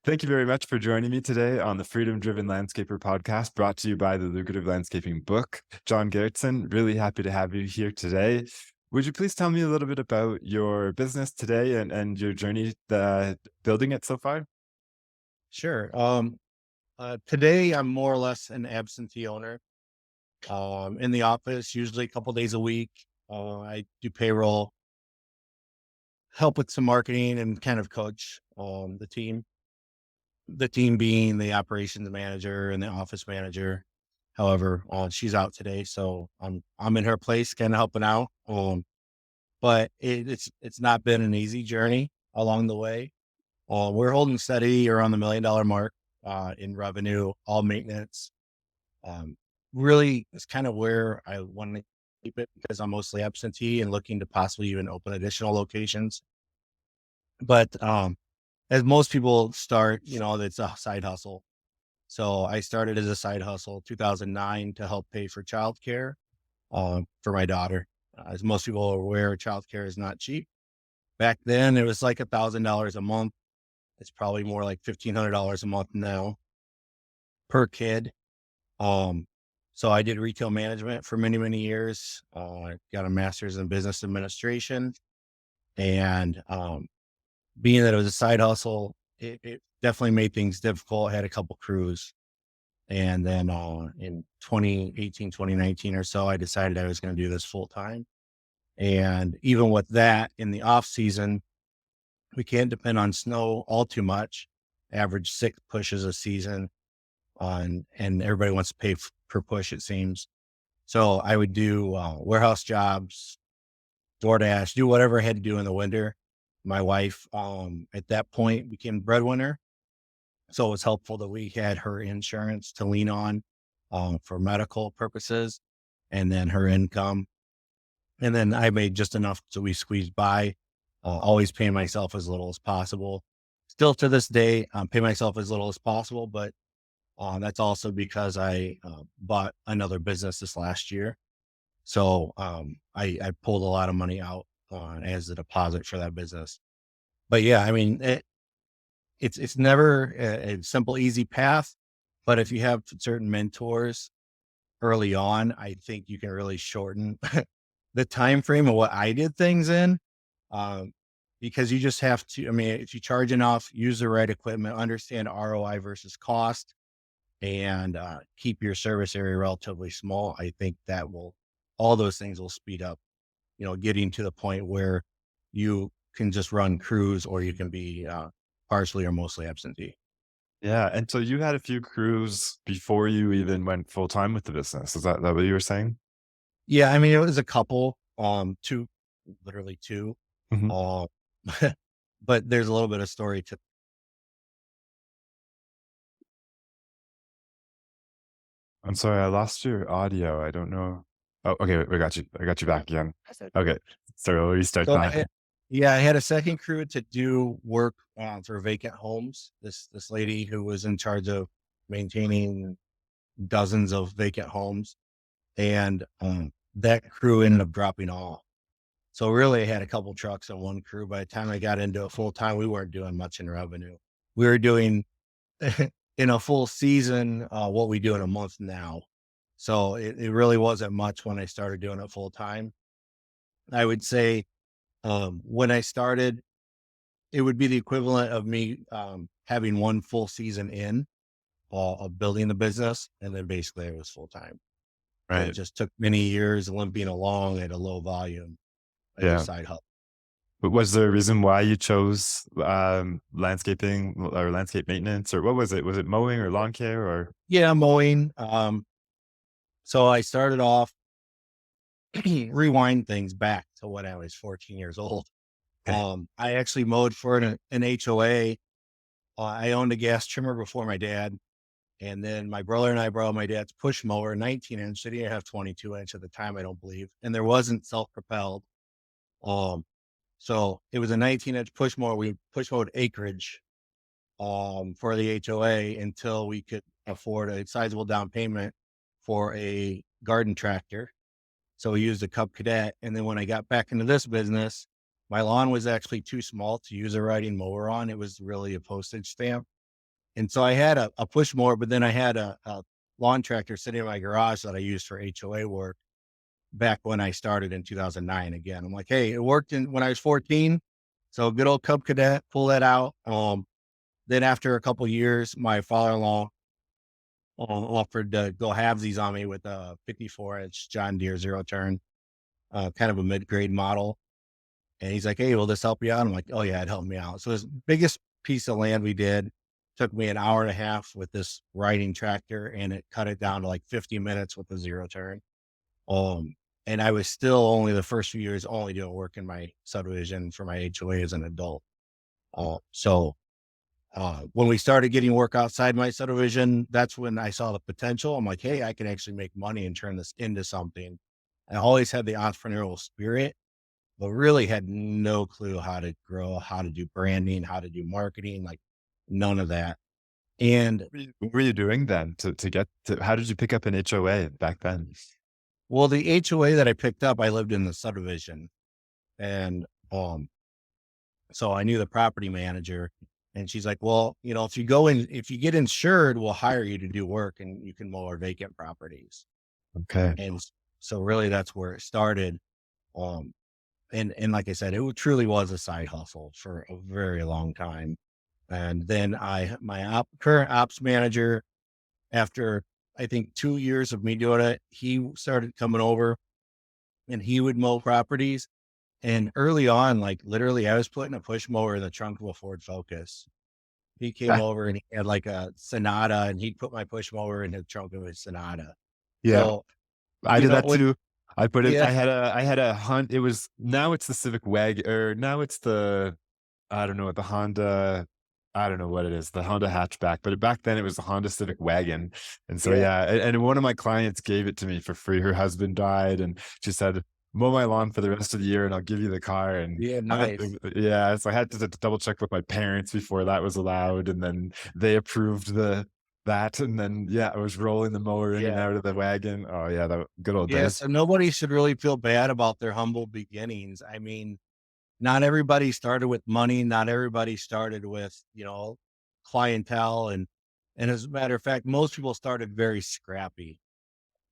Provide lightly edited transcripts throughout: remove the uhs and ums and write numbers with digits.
Thank you very much for joining me today on the Freedom Driven Landscaper podcast brought to you by the Lucrative Landscaping book. John Garretson, really happy to have you here today. Would you please tell me a little bit about your business today and your journey building it so far? Sure. Today I'm more or less an absentee owner. In the office, usually a couple days a week. I do payroll, help with some marketing, and kind of coach the team. The team being the operations manager and the office manager. However, she's out today, so I'm in her place, kind of helping out. But it's not been an easy journey along the way. We're holding steady around the $1 million mark in revenue, all maintenance. Um, Really, it's kind of where I want to keep it because I'm mostly absentee and looking to possibly even open additional locations. But as most people start, it's a side hustle. So I started as a side hustle 2009 to help pay for childcare for my daughter. As most people are aware, childcare is not cheap. Back then, it was like $1,000 a month. It's probably more like $1,500 a month now per kid. Um, so I did retail management for many, many years. Got a master's in business administration, and being that it was a side hustle, it definitely made things difficult. I had a couple crews, and then in 2018, 2019 or so, I decided I was going to do this full time. And even with that, in the off season, we can't depend on snow all too much. Average 6 pushes a season on, and everybody wants to pay per push, it seems. So I would do warehouse jobs, DoorDash, do whatever I had to do in the winter. My wife, at that point, became breadwinner. So it was helpful that we had her insurance to lean on for medical purposes and then her income. And then I made just enough so we squeezed by, always paying myself as little as possible. Still to this day, pay myself as little as possible, but that's also because I bought another business this last year. So I pulled a lot of money out as a deposit for that business. But yeah, I mean, it's never a simple, easy path. But if you have certain mentors early on, I think you can really shorten the time frame of what I did things in. Um, because you just have to, I mean, if you charge enough, use the right equipment, understand ROI versus cost, and keep your service area relatively small, I think that will, all those things will speed up, getting to the point where you can just run crews or you can be partially or mostly absentee. Yeah, and so you had a few crews before you even went full time with the business. Is that what you were saying? Yeah, I mean, it was a couple, two, literally two. Mhm. Uh, but there's a little bit of story to. I'm sorry, I lost your audio. I don't know. Oh, okay, we got you. I got you back again. Okay, so we'll restart So that. yeah, I had a second crew to do work for vacant homes. This lady who was in charge of maintaining dozens of vacant homes, and that crew ended up dropping off. So really, I had a couple trucks and one crew. By the time I got into it full time, we weren't doing much in revenue. We were doing in a full season what we do in a month now. So it really wasn't much when I started doing it full time. I would say when I started, it would be the equivalent of me having one full season in of building the business, and then basically it was full time. It Right. just took many years limping along at a low volume as a Yeah. side hustle. But was there a reason why you chose, landscaping or landscape maintenance, or what was it? Was it mowing or lawn care or Yeah, mowing. So I started off rewind things back to when I was 14 years old. okay, I actually mowed for an HOA. I owned a gas trimmer before my dad. And then my brother and I borrowed my dad's push mower, 19 inch. They didn't have 22 inch at the time, I don't believe. And there wasn't self propelled. Um, so it was a 19 inch push mower. We push mowed acreage for the HOA until we could afford a sizable down payment for a garden tractor. So we used a Cub Cadet. And then when I got back into this business, my lawn was actually too small to use a riding mower on. It was really a postage stamp. And so I had a push mower, but then I had a lawn tractor sitting in my garage that I used for HOA work back when I started in 2009 again. I'm like, "Hey, it worked when I was 14." So good old Cub Cadet, pull that out. Then after a couple years, my father-in-law offered to go halvesies on me with a 54-inch John Deere zero turn, kind of a mid-grade model. And he's like, "Hey, will this help you out?" I'm like, "Oh yeah, it helped me out." So his biggest piece of land we did took me an hour and a half with this riding tractor, and it cut it down to like 50 minutes with the zero turn. Um, and I was still only the first few years only doing work in my subdivision for my HOA as an adult. When we started getting work outside my subdivision, that's when I saw the potential. I'm like, "Hey, I can actually make money and turn this into something." I always had the entrepreneurial spirit, but really had no clue how to grow, how to do branding, how to do marketing, like none of that. And What were you doing then to get to how did you pick up an HOA back then? well, the HOA that I picked up, I lived in the subdivision. And so I knew the property manager, and she's like, "Well, if you get insured, we'll hire you to do work and you can mow our vacant properties." Okay. And so really that's where it started. Um, and like I said, truly was a side hustle for a very long time. And then my current ops manager, after I think 2 years of me doing it, he started coming over and he would mow properties. And early on, like literally, I was putting a push mower in the trunk of a Ford Focus. He came over and he had like a Sonata, and he'd put my push mower in the trunk of his Sonata. Yeah, So, I did that when too. I put it yeah, I had a Hon it was now it's the Civic or now it's the I don't know what the Honda I don't know what it is, the Honda hatchback, but back then it was the Honda Civic Wagon, and so, yeah, yeah, and one of my clients gave it to me for free. Her husband died, and she said, "Mow my lawn for the rest of the year, and I'll give you the car," and yeah, I nice. yeah, so I had to double check with my parents before that was allowed, and then they approved that, and then, yeah, I was rolling the mower in and Yeah. out of the wagon. Oh, yeah, that good old Yeah, days. so nobody should really feel bad about their humble beginnings. I mean, not everybody started with money, not everybody started with, clientele, and as a matter of fact, most people started very scrappy,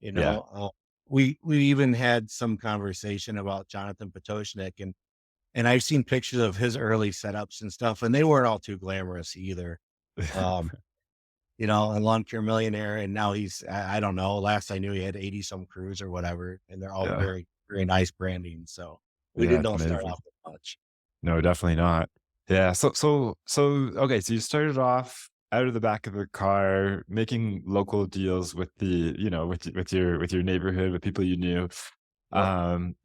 you Yeah. know. We even had some conversation about Jonathan Potoshnik, and I've seen pictures of his early setups and stuff, and they weren't all too glamorous either. Um, a lawn care millionaire, and now I don't know, last I knew he had 80 some crews or whatever, and they're all Yeah. very, very nice branding. So we Yeah, didn't it's don't start amazing. off with much. No, definitely not. Yeah, okay, so you started off out of the back of the car, making local deals with with your neighborhood, with people you knew. Right.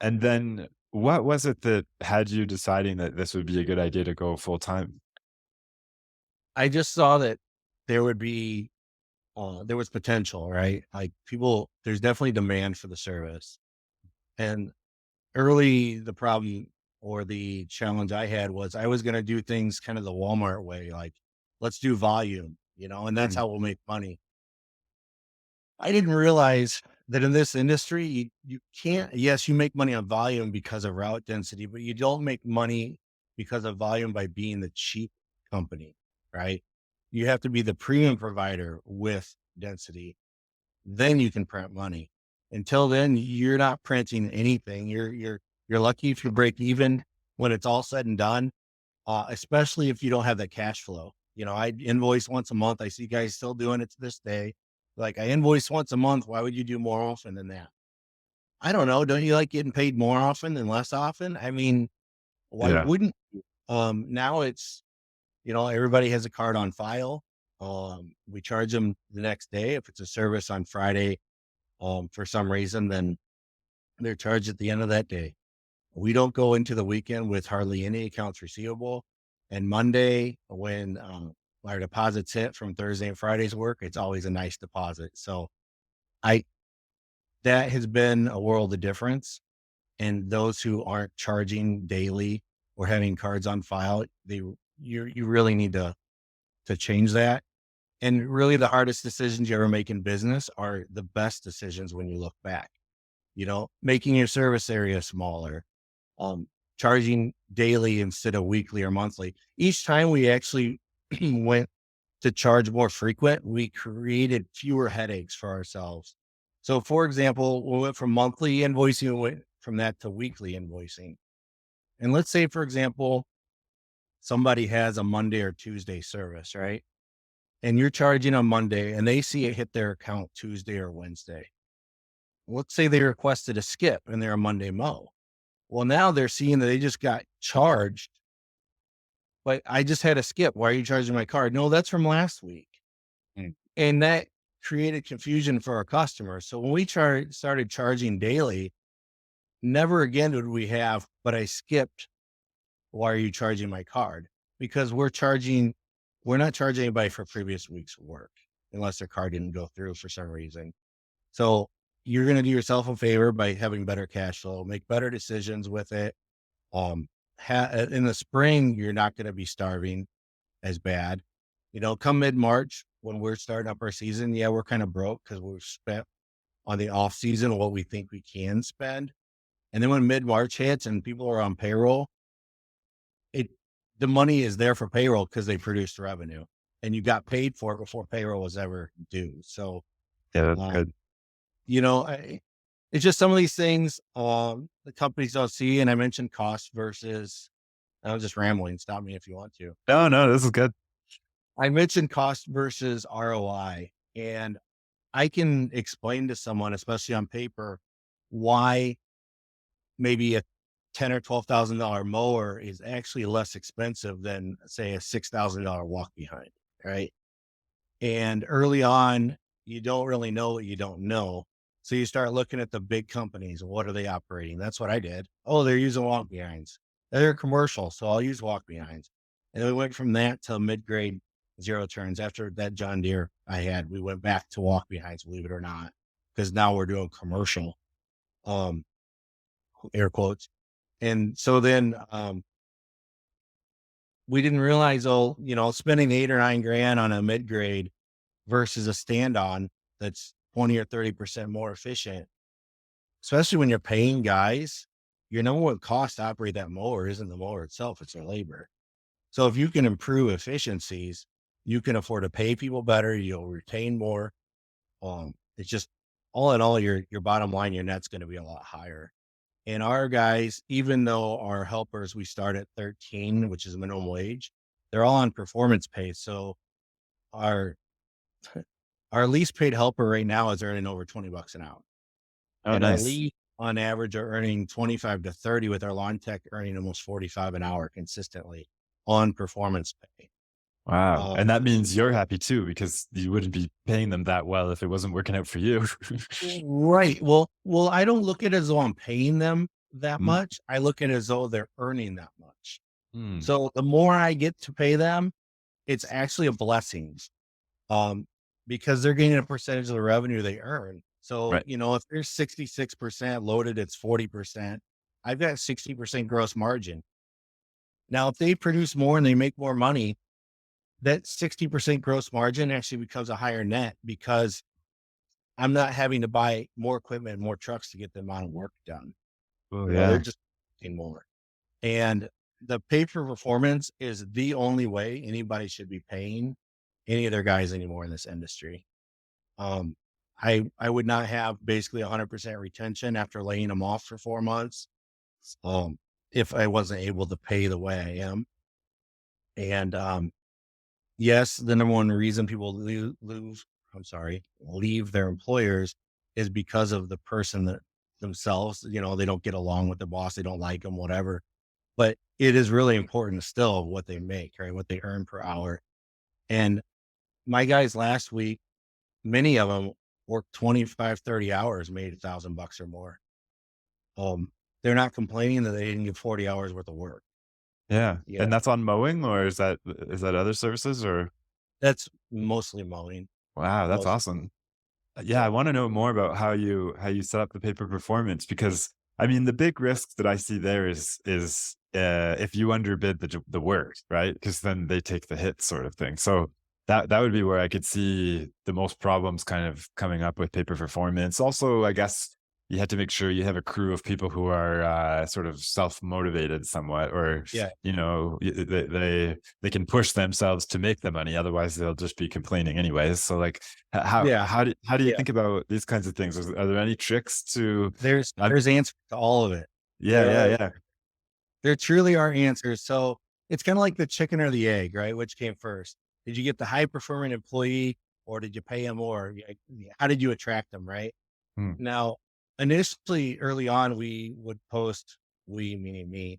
And then what was it that had you deciding that this would be a good idea to go full time? I just saw that there would be there was potential, right? Like there's definitely demand for the service. And early the problem or the challenge I had was I was gonna do things kind of the Walmart way, like let's do volume, and that's Mm, how we'll make money. I didn't realize that in this industry, you can't, yes, you make money on volume because of route density, but you don't make money because of volume by being the cheap company, right? You have to be the premium provider with density. Then you can print money. Until then, you're not printing anything. You're lucky if you break even when it's all said and done, especially if you don't have that cash flow. I invoice once a month. I see guys still doing it to this day. Like, I invoice once a month. Why would you do more often than that? I don't know. Don't you like getting paid more often than less often? I mean, why yeah. wouldn't you? Now it's, everybody has a card on file. We charge them the next day. If it's a service on Friday, for some reason, then they're charged at the end of that day. We don't go into the weekend with hardly any accounts receivable. And Monday, when our deposits hit from Thursday and Friday's work, it's always a nice deposit. So I that has been a world of difference. And those who aren't charging daily or having cards on file, you really need to change that. And really, the hardest decisions you ever make in business are the best decisions when you look back. Making your service area smaller, um, charging daily instead of weekly or monthly. Each time we actually went to charge more frequent, we created fewer headaches for ourselves. So, for example, we went from monthly invoicing, we went from that to weekly invoicing. And let's say, for example, somebody has a Monday or Tuesday service, right? And you're charging on Monday and they see it hit their account Tuesday or Wednesday. Let's say they requested a skip and they're a Monday mow. Well, now they're seeing that they just got charged. But I just had a skip. Why are you charging my card? No, that's from last week. Mm. And that created confusion for our customers. So when we started charging daily, never again would we have, but I skipped. Why are you charging my card? Because we're not charging anybody for previous week's work unless their card didn't go through for some reason. So you're going to do yourself a favor by having better cash flow, make better decisions with it. Um, in the spring, you're not going to be starving as bad. Come mid-March when we're starting up our season, yeah, we're kind of broke because we've spent on the off season what we think we can spend. And then when mid-March hits and people are on payroll, it the money is there for payroll because they produced revenue and you got paid for it before payroll was ever due. So, Yeah, that's um, good. it's just some of these things the companies don't see. And I mentioned cost versus, I was just rambling. Stop me if you want to. No, no, this is good. I mentioned cost versus ROI, and I can explain to someone, especially on paper, why maybe a $10,000 or $12,000 mower is actually less expensive than, say, a $6,000 walk behind, right? And early on, you don't really know what you don't know. So you start looking at the big companies. What are they operating? That's what I did. Oh, they're using walk behinds. They're commercial, so I'll use walk behinds. And then we went from that to mid-grade zero turns. After that John Deere I had, we went back to walk behinds, believe it or not, because now we're doing commercial, um, air quotes. And so then we didn't realize, spending 8 or 9 grand on a mid-grade versus a stand-on that's 20 or 30% more efficient, especially when you're paying guys, your number one cost to operate that mower isn't the mower itself, it's their labor. So if you can improve efficiencies, you can afford to pay people better, you'll retain more. It's just all in all, your bottom line, your net's going to be a lot higher. And our guys, even though our helpers, we start at 13, which is minimum wage, they're all on performance pay. So our our least paid helper right now is earning over $20 an hour. Oh, And our nice. lead on average are earning 25 to 30, with our lawn tech earning almost 45 an hour consistently on performance pay. Wow. Uh, And that means you're happy too, because you wouldn't be paying them that well if it wasn't working out for you. right. Well, I don't look at it as though I'm paying them that Mm, much. I look at it as though they're earning that much. mm, So the more I get to pay them, it's actually a blessing. Um, because they're getting a percentage of the revenue they earn. So, right. if they're 66% loaded, it's 40%. I've got 60% gross margin. Now, if they produce more and they make more money, that 60% gross margin actually becomes a higher net because I'm not having to buy more equipment and more trucks to get the amount of work done. Oh, They're yeah. just getting more. And the pay for performance is the only way anybody should be paying any of their guys anymore in this industry. Um, I would not have basically 100% retention after laying them off for 4 months, um, if I wasn't able to pay the way I am. And yes, the number one reason people leave their employers is because of the person that themselves. They don't get along with the boss, they don't like them, whatever. But it is really important still what they make, right? What they earn per hour. And my guys last week, many of them worked 25, 30 hours, made $1,000 or more. Um, they're not complaining that they didn't get 40 hours worth of work. Yeah. Yeah. And that's on mowing, or is that other services, or That's mostly mowing. wow, that's Most, awesome. Yeah, I yeah. wanna know more about how you set up the pay per performance, because, I mean, the big risk that I see there is if you underbid the work, right? Because then they take the hit, sort of thing. So that would be where I could see the most problems kind of coming up with pay per performance. Also, I guess, you have to make sure you have a crew of people who are sort of self-motivated somewhat, or Yeah. they can push themselves to make the money. Otherwise, they'll just be complaining anyways. So, like, Yeah. how do you Yeah. think about these kinds of things? Are there any tricks to? I'm, There's answers to all of it. yeah, There yeah, are yeah. there truly are answers. So it's kind of like the chicken or the egg, right? Which came first? Did you get the high performing employee or did you pay him more? How did you attract them, right? Hmm, Now, initially, early on, we would post, we meaning me,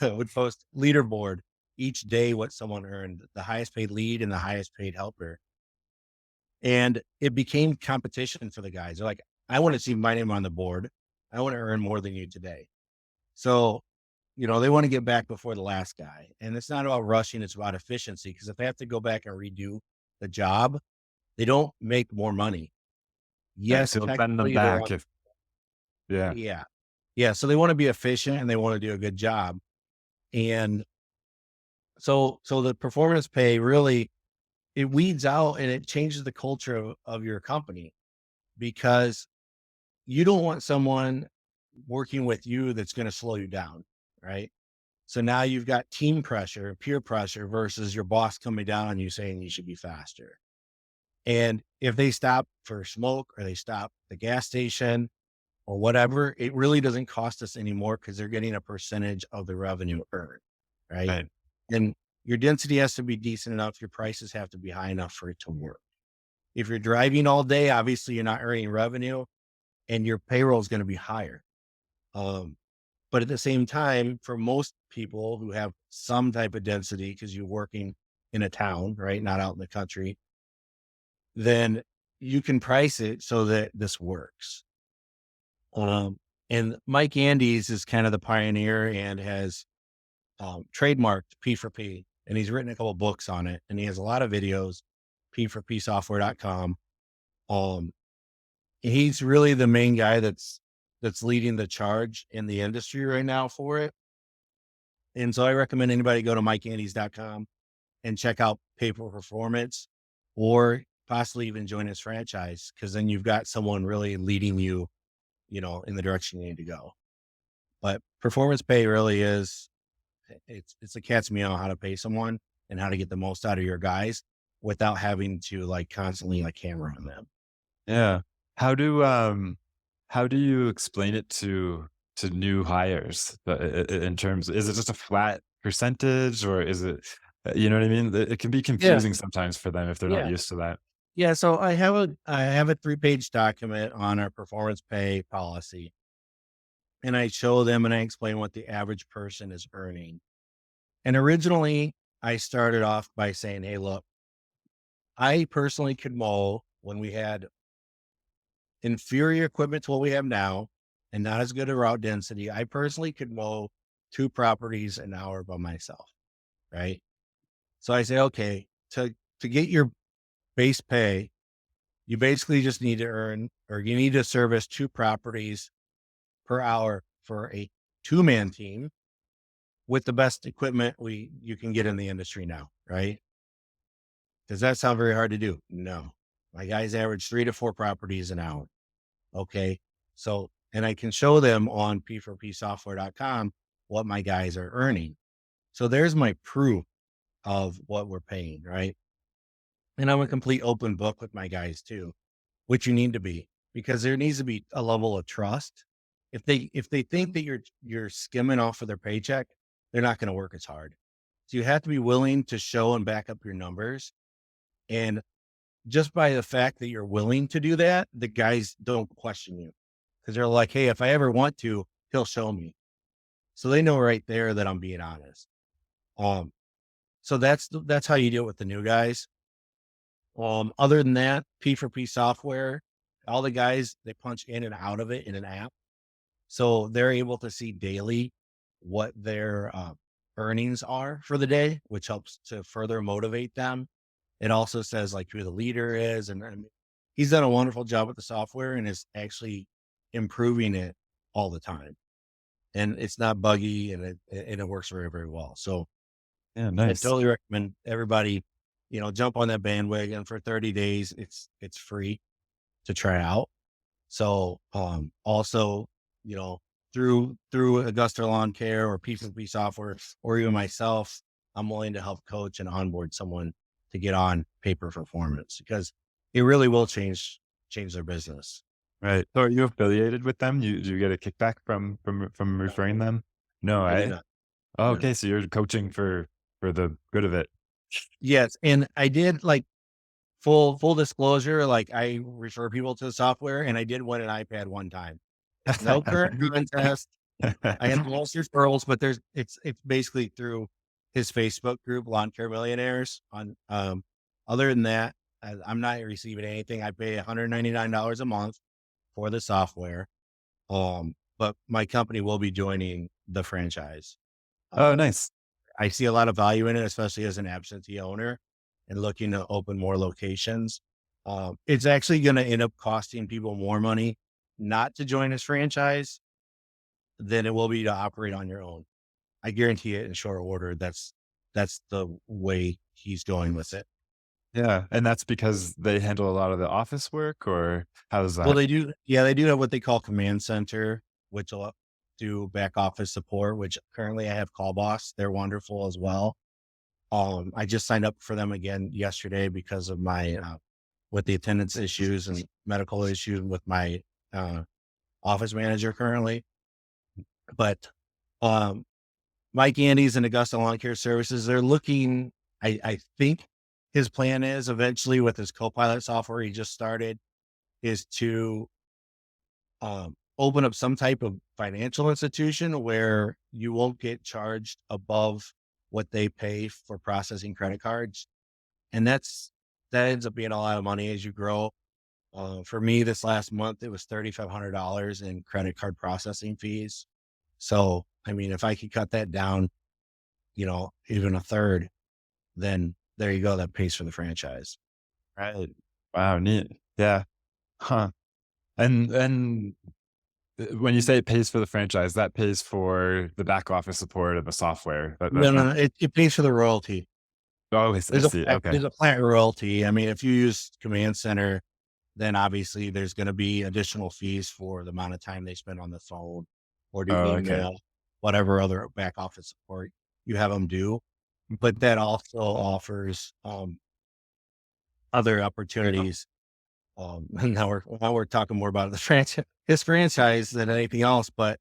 would post leaderboard each day what someone earned, the highest paid lead and the highest paid helper. And it became competition for the guys. They're like, I want to see my name on the board. I want to earn more than you today. So, they want to get back before the last guy. And it's not about rushing, it's about efficiency. Because if they have to go back and redo the job, they don't make more money. right. Yes, So you'll send them technically they back want, if, yeah. yeah. Yeah. So they want to be efficient and they want to do a good job. And so the performance pay really, it weeds out and it changes the culture of your company because you don't want someone working with you that's going to slow you down. Right. So now you've got team pressure, peer pressure versus your boss coming down on you saying you should be faster. And if they stop for smoke or they stop at the gas station or whatever, it really doesn't cost us anymore because they're getting a percentage of the revenue earned. Right. Right. And your density has to be decent enough. Your prices have to be high enough for it to work. If you're driving all day, obviously you're not earning revenue and your payroll is going to be higher. Um, But at the same time, for most people who have some type of density, because you're working in a town, right? Not out in the country, then you can price it so that this works. And Mike Andes is kind of the pioneer and has trademarked P for P. And he's written a couple books on it. And he has a lot of videos, p4psoftware.com. Um, he's really the main guy that's leading the charge in the industry right now for it. And so I recommend anybody go to mikeandes.com and check out Pay for Performance or possibly even join his franchise because then you've got someone really leading you, in the direction you need to go. But performance pay really is it's a cat's meow how to pay someone and how to get the most out of your guys without having to like constantly like hammer on them. Yeah. How do how do you explain it to new hires? In terms, is it just a flat percentage, or is it, you know what I mean? It can be Yeah. confusing sometimes for them if they're not Yeah. used to that. Yeah. So I have a 3-page document on our performance pay policy. And I show them and I explain what the average person is earning. And originally, I started off by saying, hey, look, I personally could mow when we had inferior equipment to what we have now and not as good a route density. I personally could mow 2 properties an hour by myself. Right. So I say, okay, to get your base pay, you basically just need to earn or you need to service 2 properties per hour for a 2-man team with the best equipment you can get in the industry now, right? Does that sound very hard to do? No. My guys average 3 to 4 properties an hour. Okay. So, and I can show them on p4psoftware.com what my guys are earning. So there's my proof of what we're paying, right? And I'm a complete open book with my guys too, which you need to be because there needs to be a level of trust. If they think that you're skimming off of their paycheck, they're not going to work as hard. So you have to be willing to show and back up your numbers. And just by the fact that you're willing to do that, the guys don't question you because they're like, hey, if I ever want to, he'll show me. So they know right there that I'm being honest. Um, so that's how you deal with the new guys. Other than that, P for P software, all the guys they punch in and out of it in an app. So they're able to see daily what their earnings are for the day, which helps to further motivate them. It also says like who the leader is, and I mean, he's done a wonderful job with the software and is actually improving it all the time. And it's not buggy, and it works very very well. So Yeah, I nice. totally recommend everybody, jump on that bandwagon for 30 days. It's free to try out. So, also, you know, through Augusta Lawn Care or P4P software or even myself, I'm willing to help coach and onboard someone to get on paper performance because it really will change their business. Right. So are you affiliated with them? Do you get a kickback from referring No, them? No, I do eh? not. Oh, No. okay, so you're coaching for the good of it. Yes, and I did like full disclosure, like I refer people to the software and I did win an iPad one time. No current contest. I had most referrals, but it's basically through his Facebook group, Lawn Care Millionaires. Other than that, I'm not receiving anything. I pay $199 a month for the software. But my company will be joining the franchise. Oh, Um, nice. I see a lot of value in it, especially as an absentee owner and looking to open more locations. It's actually going to end up costing people more money not to join his franchise than it will be to operate on your own. I guarantee it in short order. That's the way he's going with it. Yeah, and that's because they handle a lot of the office work, or how's Well, that? they do. Yeah, they do have what they call command center, which will do back office support. Which currently I have Call Boss. They're wonderful as well. I just signed up for them again yesterday because of my with the attendance issues and medical issues with my uh, office manager currently. But um, Mike Andes and Augusta Lawn Care Services, they're looking. I think his plan is eventually with his Copilot software he just started is to open up some type of financial institution where you won't get charged above what they pay for processing credit cards. And that ends up being a lot of money as you grow. For me, this last month, it was $3,500 in credit card processing fees. So, I mean, if I could cut that down, even a third, then there you go. That pays for the franchise. Right. Wow, neat. Yeah. Huh. And when you say it pays for the franchise, that pays for the back office support of the software. No, That's no, not. no. It pays for the royalty. Oh, I see. Okay. There's a plant royalty. I mean, if you use Command Center, then obviously there's going to be additional fees for the amount of time they spend on the phone or do Oh, okay. email, whatever other back office support you have them do. But that also offers other opportunities. And now we're talking more about the franchise, his franchise than anything else. But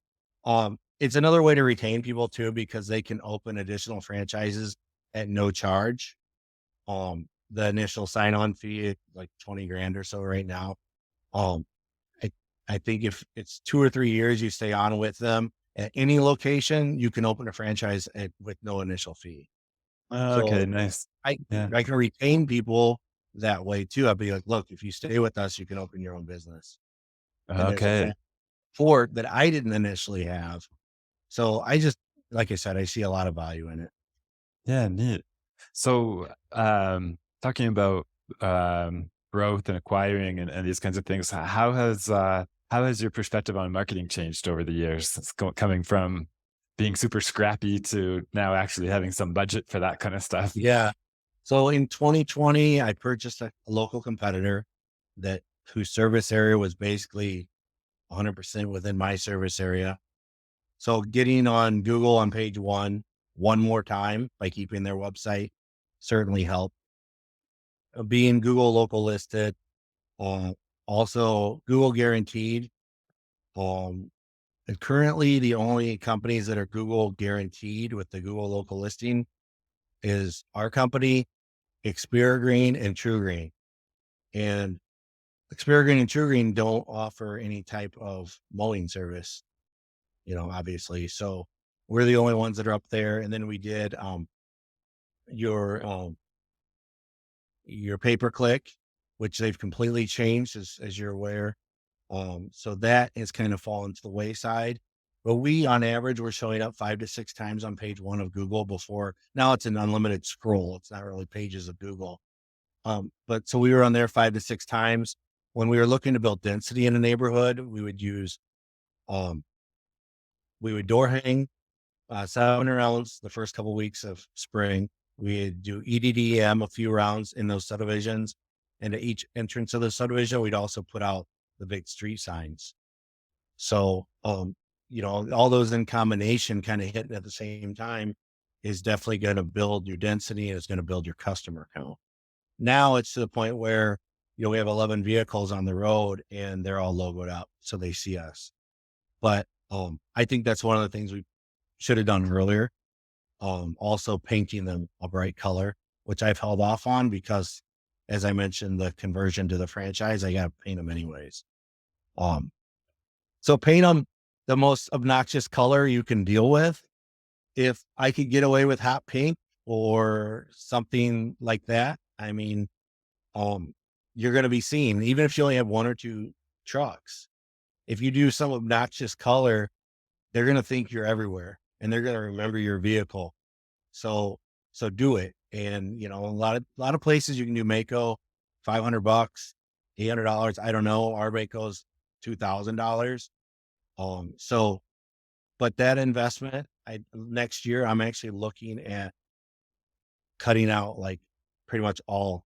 it's another way to retain people too because they can open additional franchises at no charge. The initial sign-on fee, like 20 grand or so right now. Um, I, I think if it's 2 or 3 years you stay on with them at any location, you can open a franchise with no initial fee. Oh, okay, So nice. I Yeah. I can retain people that way too. I'd be like, look, if you stay with us, you can open your own business. And there's a Okay. whole support that I didn't initially have. So like I said, I see a lot of value in it. Yeah, neat. So, talking about, growth and acquiring and these kinds of things, how has your perspective on marketing changed over the years? It's coming from being super scrappy to now actually having some budget for that kind of stuff. Yeah. So in 2020, I purchased a local competitor that whose service area was basically 100% within my service area. So getting on Google on page one more time by keeping their website certainly helped. Being Google local listed, uh, also Google guaranteed. Um, and currently the only companies that are Google guaranteed with the Google local listing is our company, Xperia Green and True Green. And Xperia Green and True Green don't offer any type of mowing service, obviously. So we're the only ones that are up there. And then we did your your pay per click, which they've completely changed as you're aware. So that has kind of fallen to the wayside. But we, on average, we're showing up 5 to 6 times on page one of Google before. Now it's an unlimited scroll. It's not really pages of Google. But so we were on there 5 to 6 times. When we were looking to build density in a neighborhood, um, we would door hang 7 rounds the first couple weeks of spring. We'd do EDDM a few rounds in those subdivisions. And at each entrance of the subdivision, we'd also put out the big street signs. So, all those in combination kind of hitting at the same time is definitely going to build your density and it's going to build your customer count. Now it's to the point where, we have 11 vehicles on the road and they're all logoed up so they see us. But I think that's one of the things we should have done earlier. Also painting them a bright color, which I've held off on because, as I mentioned, the conversion to the franchise, I got to paint them anyways. Um, so paint them the most obnoxious color you can deal with. If I could get away with hot pink or something like that, I mean, um, you're going to be seen, even if you only have one or two trucks. If you do some obnoxious color, they're going to think you're everywhere and they're going to remember your vehicle. So, so do it. And, a lot of places you can do Mako, $500, $800. I don't know. Our Mako's $2,000. So, but that investment, next year, I'm actually looking at cutting out like pretty much all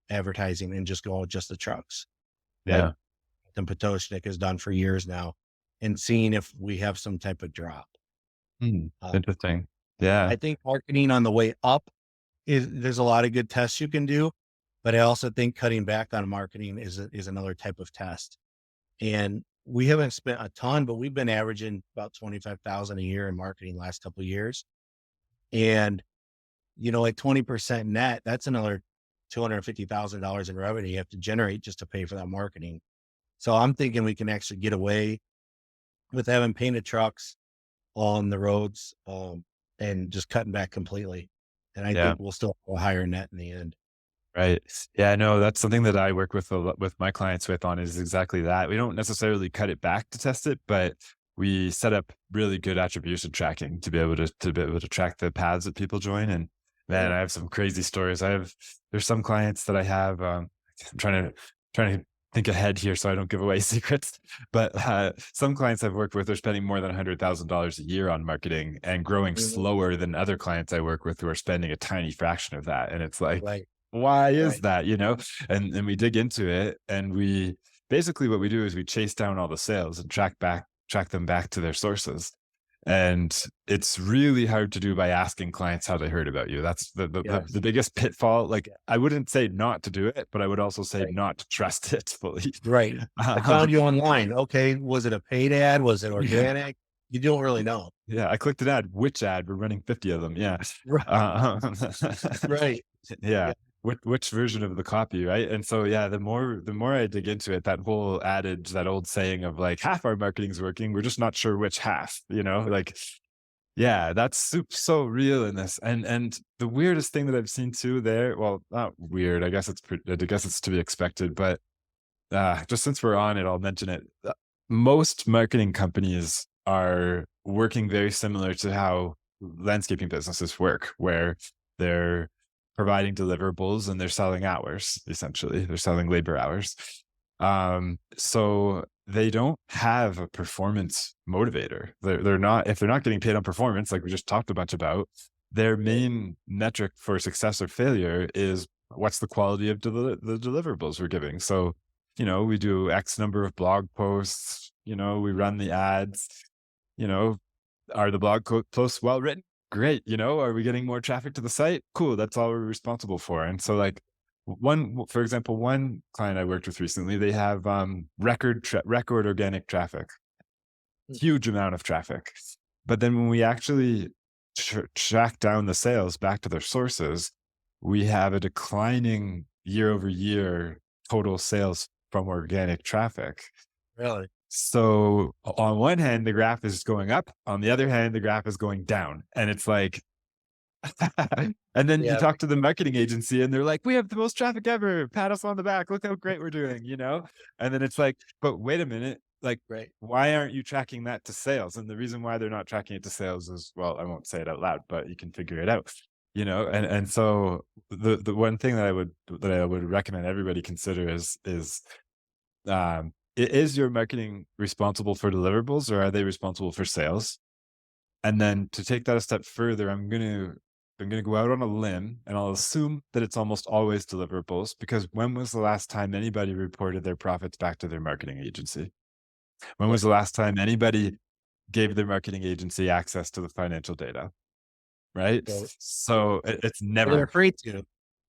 advertising and just going with just the trucks, like Yeah. the Potoshnik has done for years now, and seeing if we have some type of drop. Hmm. Uh, Interesting. Yeah. I think marketing on the way up there's a lot of good tests you can do, but I also think cutting back on marketing is another type of test. And we haven't spent a ton, but we've been averaging about 25,000 a year in marketing last couple of years. And, like 20% net, that's another $250,000 in revenue you have to generate just to pay for that marketing. So I'm thinking we can actually get away with having painted trucks on the roads, and just cutting back completely. And I Yeah. think we'll still have a higher net in the end. Right. Yeah, no, that's something that I work with a lot with my clients with on is exactly that. We don't necessarily cut it back to test it, but we set up really good attribution tracking to be able to track the paths that people join. And man, Yeah. I have some crazy stories. There's some clients that I have. I'm trying to think ahead here so I don't give away secrets. But some clients I've worked with are spending more than $100,000 a year on marketing and growing Mhm. slower than other clients I work with who are spending a tiny fraction of that. And it's like, Right, why is right. that, and we dig into it, and we basically what we do is we chase down all the sales and track them back to their sources. And it's really hard to do by asking clients how they heard about you. That's the Yes. biggest pitfall. Like, Yeah. I wouldn't say not to do it, but I would also say Right, not to trust it fully. right. I um, found you online. Okay. Was it a paid ad? Was it yeah. organic? You don't really know. Yeah, I clicked an ad. Which ad? We're running 50 of them. Yeah. Right, Um, right. yeah. Yeah, Which version of the copy, right? And so yeah, the more I dig into it, that whole adage, that old saying of like half our marketing's working, we're just not sure which half, like yeah, that's so real in this. And the weirdest thing that I've seen too there, well, not weird, I guess it's to be expected, but just since we're on it, I'll mention it. Most marketing companies are working very similar to how landscaping businesses work, where they're providing deliverables and they're selling hours, essentially. They're selling labor hours. So they don't have a performance motivator. They're not, if they're not getting paid on performance, like we just talked a bunch about, their right. main metric for success or failure is what's the quality of the deliverables we're giving. So we do X number of blog posts, we run the ads, you know, are the posts well written? Great. Are we getting more traffic to the site? Cool. That's all we're responsible for. And so like for example, one client I worked with recently, they have record organic traffic, Mm. huge amount of traffic. But then when we actually track down the sales back to their sources, we have a declining year over year total sales from organic traffic. Really? So on one hand, the graph is going up. On the other hand, the graph is going down. And it's like, and then you Yeah, talk to the marketing agency and they're like, we have the most traffic ever. Pat us on the back. Look how great we're doing. And then it's like, but wait a minute. Like, right. why aren't you tracking that to sales? And the reason why they're not tracking it to sales is, well, I won't say it out loud, but you can figure it out. And so the one thing that I would recommend everybody consider is is your marketing responsible for deliverables or are they responsible for sales? And then to take that a step further, I'm going to I'm going to go out on a limb and I'll assume that it's almost always deliverables because when was the last time anybody reported their profits back to their marketing agency? When Yeah. was the last time anybody gave their marketing agency access to the financial data? Right? So So it's well, they're never. afraid to.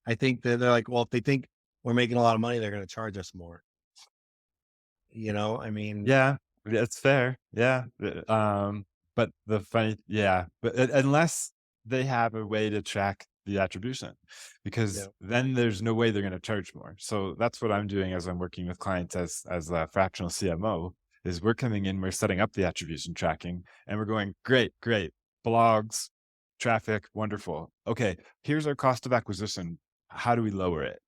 I think that they're like, well, if they think we're making a lot of money, they're going to charge us more. I mean, Yeah, it's fair. Yeah. But the funny, yeah, but unless they have a way to track the attribution, you because know, then there's no way they're going to charge more. So that's what I'm doing as I'm working with clients as a fractional CMO. Is we're coming in, we're setting up the attribution tracking, and we're going, great, great, blogs, traffic, wonderful. Okay, here's our cost of acquisition. How do we lower it?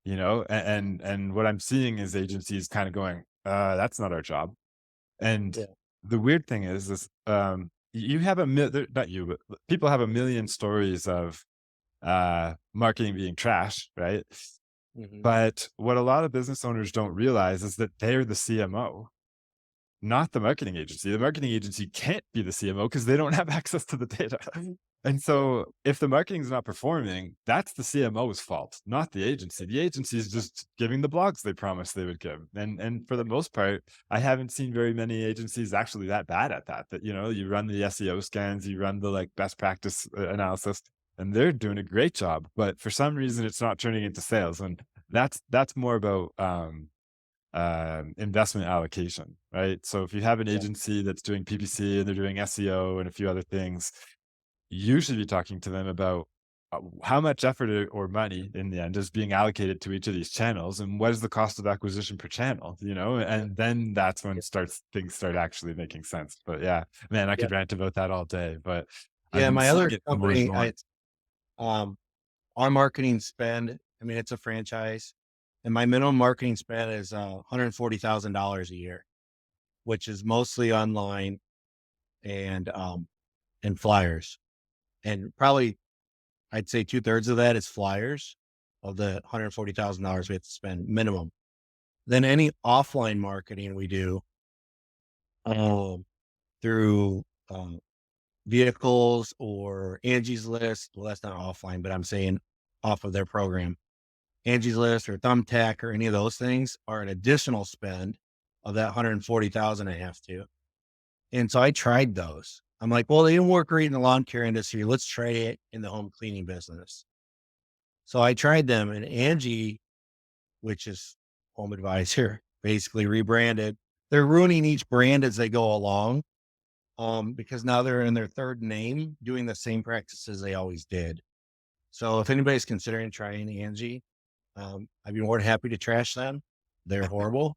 And what I'm seeing is agencies kind of going, that's not our job. And yeah, the weird thing is you have not you, but people have a million stories of marketing being trash, right? hmm But what a lot of business owners don't realize is that they're the CMO, not the marketing agency. The marketing agency can't be the CMO because they don't have access to the data. And yeah, so if the marketing is not performing, that's the CMO's fault, not the agency. The agency is just giving the blogs they promised they would give. And for the most part, I haven't seen very many agencies actually that bad at that. That you run the SEO scans, you run the like best practice analysis, and they're doing a great job. But for some reason, it's not turning into sales, and that's more about investment allocation, right? So if you have an yeah, agency that's doing PPC and they're doing SEO and a few other things, you should be talking to them about how much effort or money in the end is being allocated to each of these channels and what is the cost of acquisition per channel, yeah, and then that's when yeah, things start actually making sense. But yeah, man, I yeah. could rant about that all day, but I've Yeah, been my seeing other it more and company, more. um, our marketing spend, I mean, it's a franchise, and my minimum marketing spend is $140,000 a year, which is mostly online and flyers. And probably I'd say 2/3 of that is flyers of the $140,000 we have to spend minimum. Then any offline marketing we do um, through vehicles or Angie's List. Well, that's not offline, but I'm saying off of their program. Angie's List or Thumbtack or any of those things are an additional spend of that 140,000 I have to. And so I tried those. I'm like, well, they didn't work great in the lawn care industry. Let's try it in the home cleaning business. So I tried them, and Angie, which is Home Advisor, basically rebranded. They're ruining each brand as they go along, because now they're in their third name doing the same practices they always did. So if anybody's considering trying Angie, I'd be more than happy to trash them. They're horrible.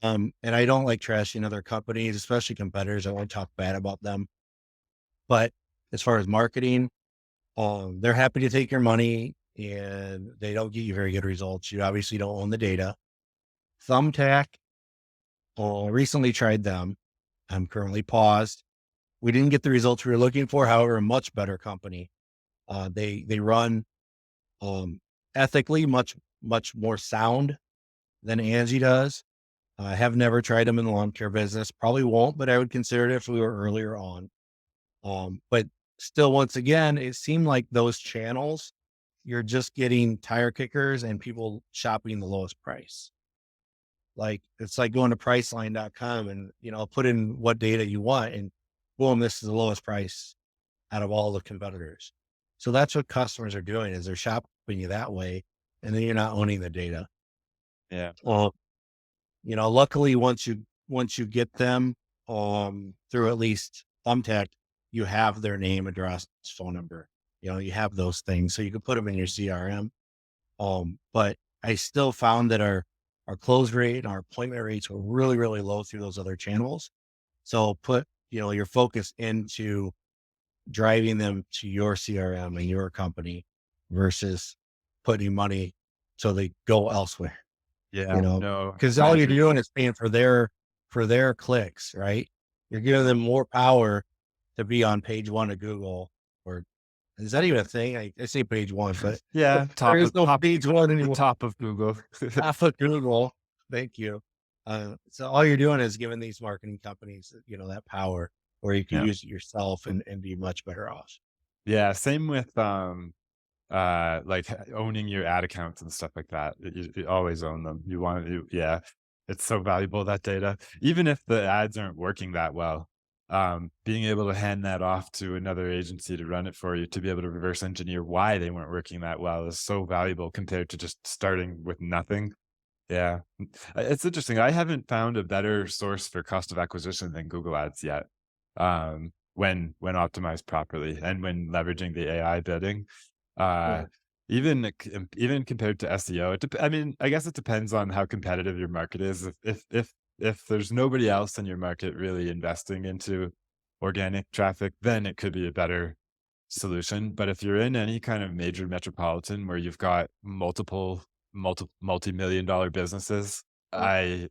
And I don't like trashing other companies, especially competitors. I want to talk bad about them. But as far as marketing, they're happy to take your money and they don't get you very good results. You obviously don't own the data. Thumbtack, recently tried them. I'm currently paused. We didn't get the results we were looking for. However, a much better company. They run ethically, much more sound than Angie does. I have never tried them in the lawn care business. Probably won't, but I would consider it if we were earlier on. But still, once again, it seemed like those channels, you're just getting tire kickers and people shopping the lowest price. Like it's like going to priceline.com and put in what data you want and boom, this is the lowest price out of all the competitors. So that's what customers are doing is they're shopping you that way and then you're not owning the data. Yeah. Well, luckily once you get them through at least Thumbtack, you have their name, address, phone number. You have those things so you can put them in your CRM. But I still found that our close rate and our appointment rates were really, really low through those other channels. So put, your focus into driving them to your CRM and your company versus putting money so they go elsewhere, you Yeah. know, No, because I all you're agree. doing is paying for their clicks, right? You're giving them more power to be on page one of Google or is that even a thing? I say page one, but Yeah, there is no page one the anymore. top of Google. Half of Google. Thank you. So all you're doing is giving these marketing companies, that power where you can Yeah. use it yourself and be much better off. Yeah, same with, like, owning your ad accounts and stuff like that. You always own them. You want to yeah. It's so valuable, that data. Even if the ads aren't working that well, being able to hand that off to another agency to run it for you, to be able to reverse engineer why they weren't working that well is so valuable compared to just starting with nothing. Yeah. It's interesting. I haven't found a better source for cost of acquisition than Google Ads yet, when optimized properly and when leveraging the AI bidding. Uh, Yeah. even compared to SEO, I mean, I guess it depends on how competitive your market is. If there's nobody else in your market really investing into organic traffic, then it could be a better solution. But if you're in any kind of major metropolitan where you've got multi-million dollar businesses, Yeah. I've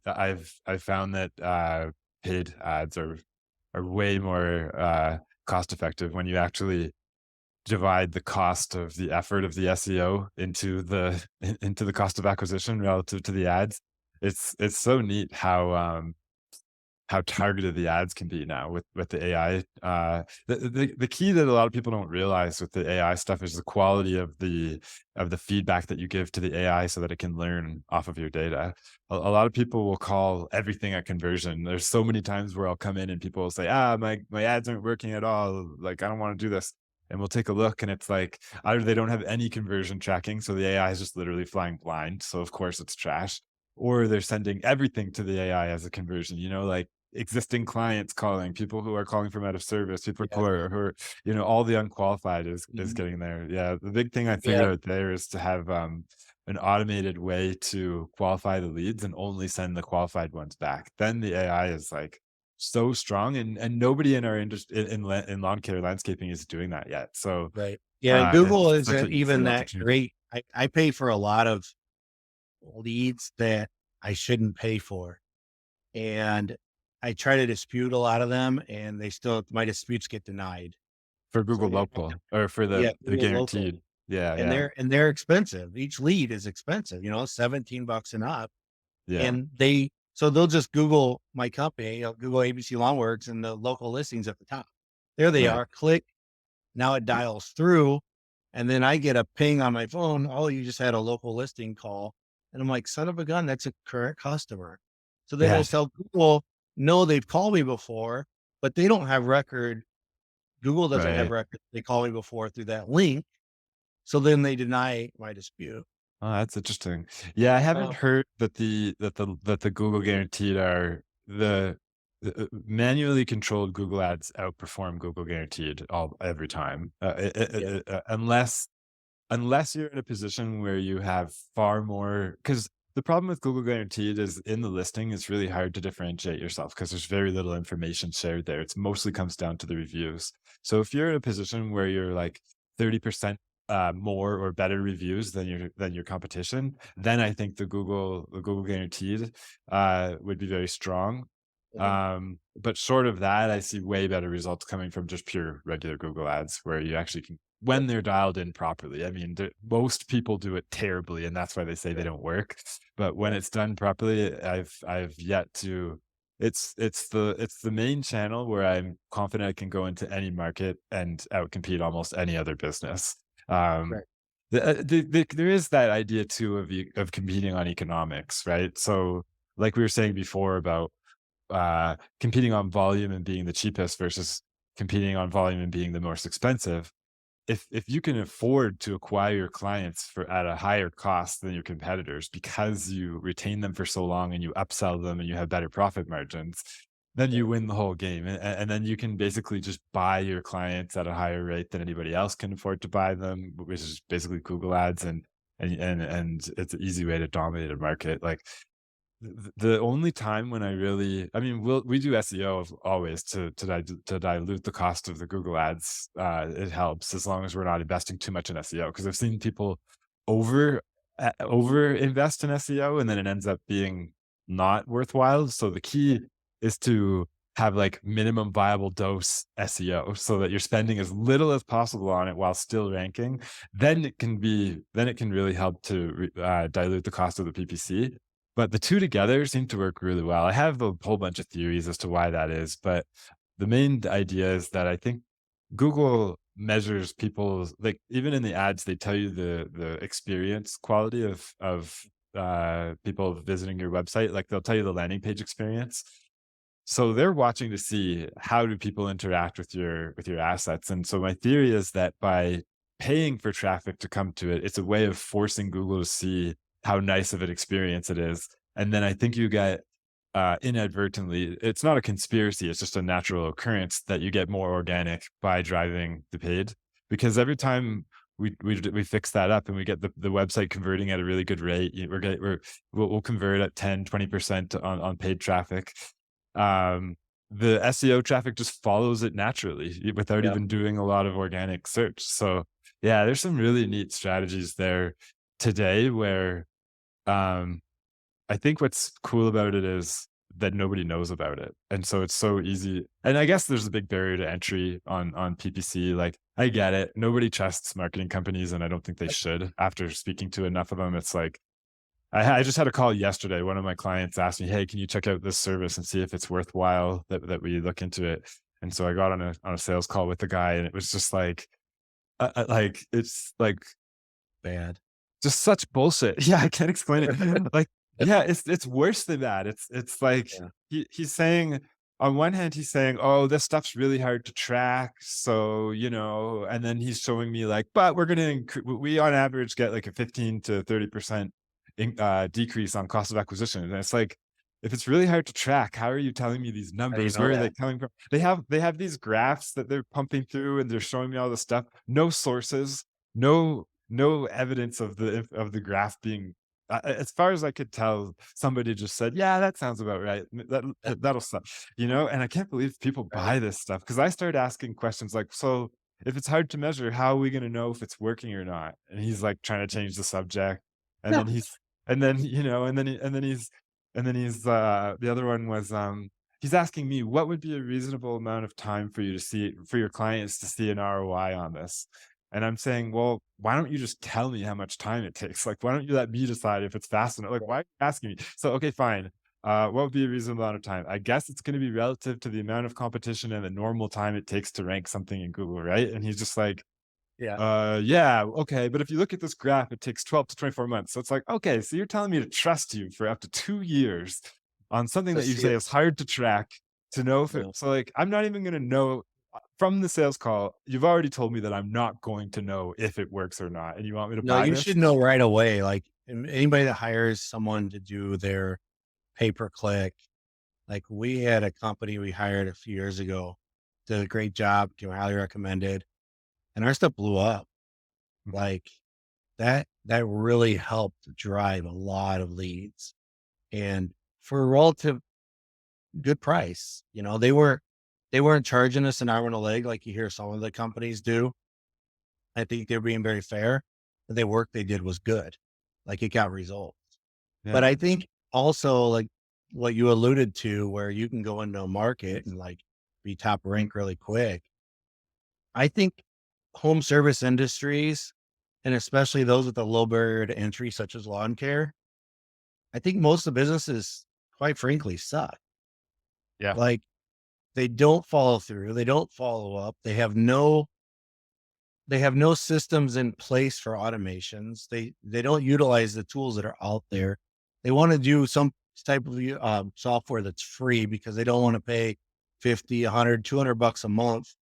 found that paid ads are way more cost effective when you actually divide the cost of the effort of the SEO into into the cost of acquisition relative to the ads. It's so neat how targeted the ads can be now with the AI. The key that a lot of people don't realize with the AI stuff is the quality of the feedback that you give to the AI so that it can learn off of your data. A lot of people will call everything a conversion. There's so many times where I'll come in and people will say, "Ah, my ads aren't working at all. Like I don't want to do this." And we'll take a look, and it's like either they don't have any conversion tracking, so the AI is just literally flying blind. So of course it's trash, or they're sending everything to the AI as a conversion. Like existing clients calling, people who are calling from out of service, people Yes. who are all the unqualified is Mhm. getting there. Yeah, the big thing I figured Yeah. out there is to have an automated way to qualify the leads and only send the qualified ones back. Then the AI is like so strong, and nobody in our industry in lawn care landscaping is doing that yet. So Right. Yeah. And Google it's such isn't a even great that opportunity. great. I pay for a lot of leads that I shouldn't pay for. And I try to dispute a lot of them and they still, my disputes get denied. For So Google you have to, Local or for yeah, the Google local. guaranteed. Yeah, And yeah, they're expensive. Each lead is expensive, 17 bucks and up. yeah, And so they'll just Google my company, Google ABC Lawnworks and the local listings at the top. There they right. are. Click. Now it dials through. And then I get a ping on my phone. Oh, you just had a local listing call. And I'm like, son of a gun, that's a current customer. So then Yeah, it'll tell Google, no, they've called me before, but they don't have record. Google doesn't have right. record. They called me before through that link. So then they deny my dispute. Oh, that's interesting. Yeah, I haven't Oh, heard that the Google guaranteed are manually controlled Google ads outperform Google guaranteed every time, yeah, unless you're in a position where you have far more. Because the problem with Google Guaranteed is in the listing, it's really hard to differentiate yourself because there's very little information shared there. It's mostly comes down to the reviews. So if you're in a position where you're like 30% more or better reviews than your competition, then I think the Google Guaranteed would be very strong. mhm, But short of that, I see way better results coming from just pure regular Google ads where you actually can, yeah, when they're dialed in properly. I mean, most people do it terribly, and that's why they say they right, don't work. But when yeah, it's done properly, I've yet to. It's the main channel where I'm confident I can go into any market and outcompete almost any other business. Um, right, there is that idea too of competing on economics, right? So, like we were saying before about competing on volume and being the cheapest versus competing on volume and being the most expensive. If you can afford to acquire your clients for at a higher cost than your competitors because you retain them for so long and you upsell them and you have better profit margins, then you right, win the whole game. And then you can basically just buy your clients at a higher rate than anybody else can afford to buy them, which is basically Google ads, and it's an easy way to dominate a market. Like the only time when I mean, we do SEO always to dilute the cost of the Google ads. It helps as long as we're not investing too much in SEO, because I've seen people over over invest in SEO and then it ends up being not worthwhile. So the key is to have like minimum viable dose SEO so that you're spending as little as possible on it while still ranking. Then it can really help to dilute the cost of the PPC, but the 2 together seem to work really well. I have a whole bunch of theories as to why that is, but the main idea is that I think Google measures people's, like, even in the ads, they tell you the experience quality of people visiting your website. Like, they'll tell you the landing page experience. So they're watching to see how do people interact with your assets. And so my theory is that by paying for traffic to come to it, it's a way of forcing Google to see how nice of an experience it is. And then I think you get inadvertently, it's not a conspiracy, it's just a natural occurrence that you get more organic by driving the paid. Because every time we fix that up and we get the website converting at a really good rate, we'll convert at 10-20% on paid traffic. um, the SEO traffic just follows it naturally without Yep. even doing a lot of organic search. So yeah, there's some really neat strategies there today where um, I think what's cool about it is that nobody knows about it. And so it's so easy. And I guess there's a big barrier to entry on PPC. Like, I get it. Nobody trusts marketing companies, and I don't think they should. After speaking to enough of them, it's like I just had a call yesterday. One of my clients asked me, "Hey, can you check out this service and see if it's worthwhile that we look into it?" And so I got on a sales call with the guy, and it was just like it's like Bad. just such bullshit. Yeah, I can't explain it. Like, Yep. yeah, it's worse than that. It's like Yeah. he's saying, on one hand, he's saying, "Oh, this stuff's really hard to track." So, and then he's showing me like, but we're gonna we on average get like a 15 to 30% decrease on cost of acquisition. And it's like, if it's really hard to track, how are you telling me these How do you numbers? know Where are they that? coming from? They have these graphs that they're pumping through, and they're showing me all this stuff. No sources, no evidence of the graph being, as far as I could tell, somebody just said, "Yeah, that sounds about right. That'll stop." And I can't believe people Right. buy this stuff, because I started asking questions like, "So, if it's hard to measure, how are we gonna know if it's working or not?" And he's like trying to change the subject, and No. then he's and then, the other one was, he's asking me, "What would be a reasonable amount of time for you to see for your clients to see an ROI on this?" And I'm saying, "Well, why don't you just tell me how much time it takes? Like, why don't you let me decide if it's fast enough? Like, why are you asking me?" So, okay, fine. What would be a reasonable amount of time? I guess it's going to be relative to the amount of competition and the normal time it takes to rank something in Google, right? And he's just like, Yeah. yeah, okay. But if you look at this graph, it takes 12 to 24 months. So it's like, okay, so you're telling me to trust you for up to 2 years on something To that you see say it. is hard to track, to know if it, No. so like, I'm not even going to know from the sales call. You've already told me that I'm not going to know if it works or not. And you want me to No, buy you this? should know right away. Like anybody that hires someone to do their pay per click, like we had a company we hired a few years ago, did a great job, came highly recommended, and our stuff blew up. Mhm. Like that really helped drive a lot of leads and for a relative good price. They weren't charging us an arm and a leg like you hear some of the companies do. I think they're being very fair. But the work they did was good. Like it got results. But Yeah. I think also like what you alluded to, where you can go into a market and like be top rank really quick. I think home service industries, and especially those with a low barrier to entry, such as lawn care, I think most of the businesses, quite frankly, suck. Yeah. Like they don't follow through, they don't follow up, they have no systems in place for automations. They don't utilize the tools that are out there. They want to do some type of software that's free because they don't want to pay 50, 100, $200 a month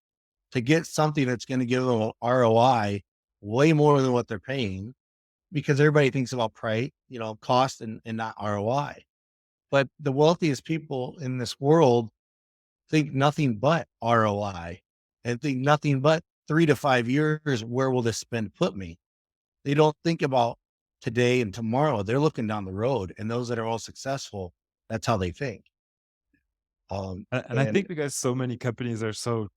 to get something that's going to give them an ROI way more than what they're paying because everybody thinks about price, cost and not ROI. But the wealthiest people in this world think nothing but ROI and think nothing but 3 to 5 years. Where will this spend put me? They don't think about today and tomorrow. They're looking down the road. And those that are all successful, that's how they think. And I And think because so many companies are so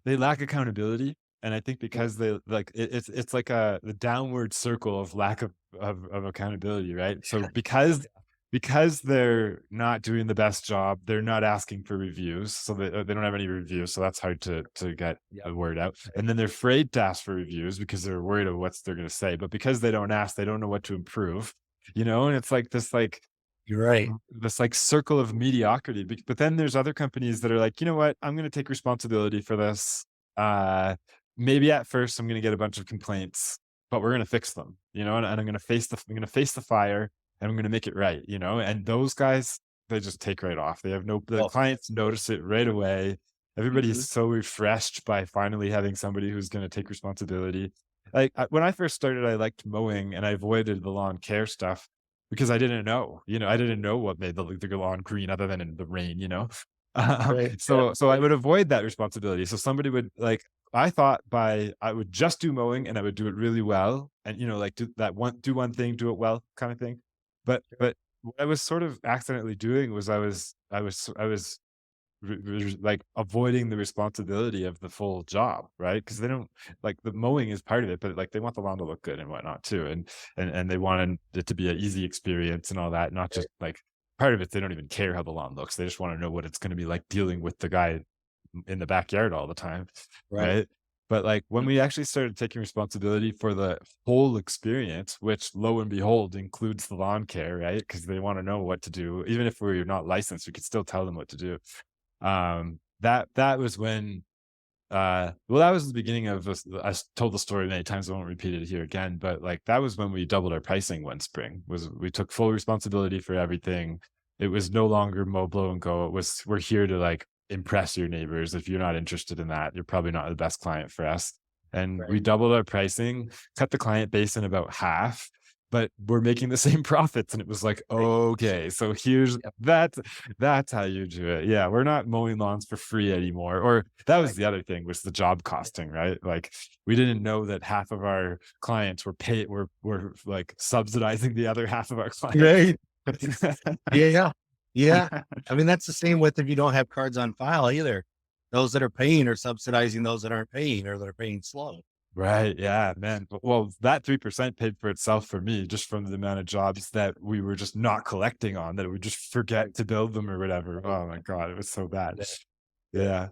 they lack accountability. And I think yeah, because they like it's like the downward circle of lack of accountability, right? So because they're not doing the best job, they're not asking for reviews, so they don't have any reviews, so that's hard to get yeah, the word out. right. And then they're afraid to ask for reviews because they're worried of what they're going to say. But because they don't ask, they don't know what to improve, and it's like this, like, You're right. this like circle of mediocrity. But then there's other companies that are like, you know what, I'm going to take responsibility for this. Uh, Maybe at first I'm going to get a bunch of complaints, but we're going to fix them, and I'm going to face the fire, and I'm going to make it right, and those guys, they just take right off. The Oh, clients notice it right away. Everybody is mhm. so refreshed by finally having somebody who's going to take responsibility. Like when I first started, I liked mowing and I avoided the lawn care stuff because I didn't know, I didn't know what made the lawn green other than in the rain, Right. Yeah. so I would avoid that responsibility. So somebody would like, I thought by I would just do mowing and I would do it really well, and like do one thing, do it well kind of thing. But what I was sort of accidentally doing was I was like avoiding the responsibility of the full job, right? Because they don't like the mowing is part of it, but like they want the lawn to look good and whatnot too, and they wanted it to be an easy experience and all that, not Right. just like part of it. They don't even care how the lawn looks; they just want to know what it's going to be like dealing with the guy in the backyard all the time, Right. right? But like when Yep. we actually started taking responsibility for the whole experience, which lo and behold includes the lawn care, right? Because they want to know what to do, even if we're not licensed, we could still tell them what to do. That was when, well, that was the beginning of this. I told the story many times, I won't repeat it here again, but like that was when we doubled our pricing one spring. Was we took full responsibility for everything. It was no longer mow, blow, and go. It was, we're here to like impress your neighbors. If you're not interested in that, you're probably not the best client for us. And we Right. doubled our pricing, cut the client base in about half, but we're making the same profits. And it was like, Right. okay, so here's Yep. that's how you do it. Yeah, we're not mowing lawns for free anymore. Or that was Right. the other thing, was the job costing, right? Like we didn't know that half of our clients were like subsidizing the other half of our clients. Right. Yeah, yeah. Yeah. I mean, that's the same with if you don't have cards on file either. Those that are paying are subsidizing those that aren't paying or that are paying slow. Right, yeah, man. Well, that 3% paid for itself for me just from the amount of jobs that we were just not collecting on, that we just forget to build them or whatever. Right. Oh my god, it was so bad. Yeah. Yeah. Yeah.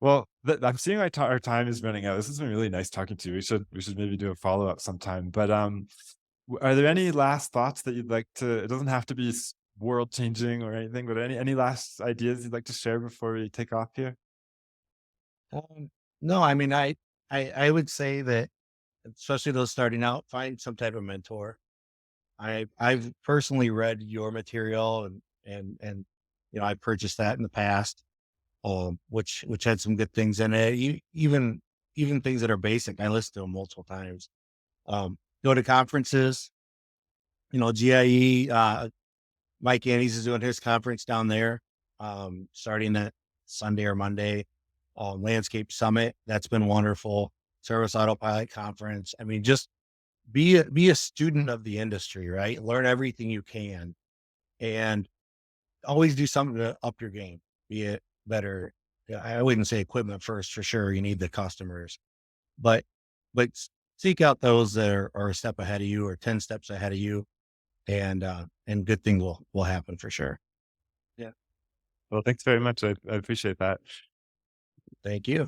Well, I'm seeing our time is running out. This has been really nice talking to you. We should maybe do a follow-up sometime. But, are there any last thoughts that you'd like to, it doesn't have to be world changing or anything, but any last ideas you'd like to share before we take off here? Um, no, I mean, I would say that especially those starting out, find some type of mentor. I've personally read your material and I purchased that in the past, which had some good things in it. Even things that are basic, I listened to them multiple times. Go to conferences, GIE. Mike Andes is doing his conference down there, starting that Sunday or Monday. Landscape Summit, that's been wonderful. Service Autopilot Conference. I mean, just be a student of the industry, right? Learn everything you can, and always do something to up your game. Be it better. Yeah, I wouldn't say equipment first for sure. You need the customers, but seek out those that are a step ahead of you or 10 steps ahead of you, and good things will happen for sure. Yeah. Well, thanks very much. I appreciate that. Thank you.